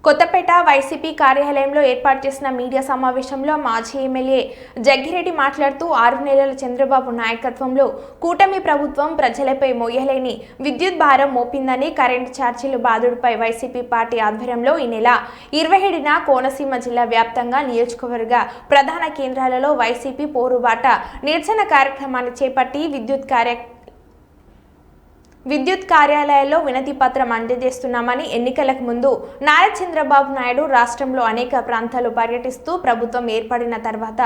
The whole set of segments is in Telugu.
కొత్తపేట వైసీపీ కార్యాలయంలో ఏర్పాటు చేసిన మీడియా సమావేశంలో మాజీ ఎమ్మెల్యే జగ్గిరెడ్డి మాట్లాడుతూ 6 నెలల చంద్రబాబు నాయకత్వంలో కూటమి ప్రభుత్వం ప్రజలపై మోయలేని విద్యుత్ భారం మోపిందని, కరెంటు ఛార్జీలు బాదుడుపై వైసీపీ పార్టీ ఆధ్వర్యంలో ఈ నెల 27న కోనసీమ జిల్లా వ్యాప్తంగా నియోజకవర్గ ప్రధాన కేంద్రాలలో వైసీపీ పోరుబాట నిరసన కార్యక్రమాన్ని చేపట్టి విద్యుత్ కార్యాలయాల్లో వినతి పత్రం అందజేస్తున్నామని, ఎన్నికలకు ముందు నారా చంద్రబాబు నాయుడు రాష్ట్రంలో అనేక ప్రాంతాలు పర్యటిస్తూ ప్రభుత్వం ఏర్పడిన తర్వాత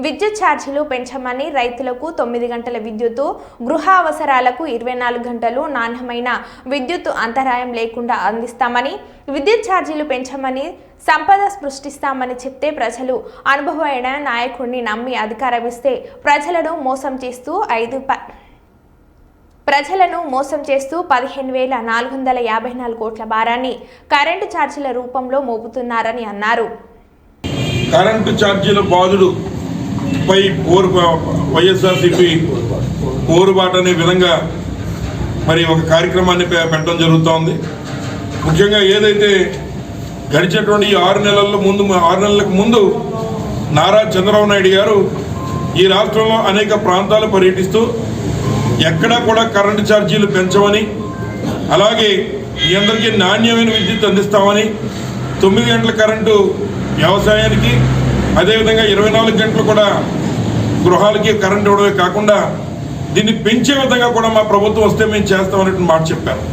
విద్యుత్ ఛార్జీలు పెంచమని, రైతులకు 9 గంటల విద్యుత్తు, గృహ అవసరాలకు 24 గంటలు నాణ్యమైన విద్యుత్తు అంతరాయం లేకుండా అందిస్తామని, విద్యుత్ ఛార్జీలు పెంచమని, సంపద సృష్టిస్తామని చెప్తే ప్రజలు అనుభవమైన నాయకుడిని నమ్మి అధికారం ఇస్తే ప్రజలను మోసం చేస్తూ 15,454 కోట్ల భారాన్ని కరెంటు ఛార్జీల రూపంలో మోపుతున్నారని అన్నారు. కరెంటు ఛార్జీల బాధుడు పై వైఎస్ఆర్సీపీ పోరుబాట అనే విధంగా మరి ఒక కార్యక్రమాన్ని పెట్టడం జరుగుతోంది. ముఖ్యంగా ఏదైతే గడిచేటువంటి ఈ 6 నెలలకు ముందు నారా చంద్రబాబు నాయుడు గారు ఈ రాష్ట్రంలో అనేక ప్రాంతాలు పర్యటిస్తూ ఎక్కడా కూడా కరెంటు ఛార్జీలు పెంచమని, అలాగే మీ అందరికీ నాణ్యమైన విద్యుత్ అందిస్తామని, 9 గంటల కరెంటు వ్యవసాయానికి, అదేవిధంగా 24 గంటలు కూడా గృహాలకి కరెంటు ఇవ్వడమే కాకుండా దీన్ని పెంచే విధంగా కూడా మా ప్రభుత్వం వస్తే మేము చేస్తామనేటువంటి మాట చెప్పారు.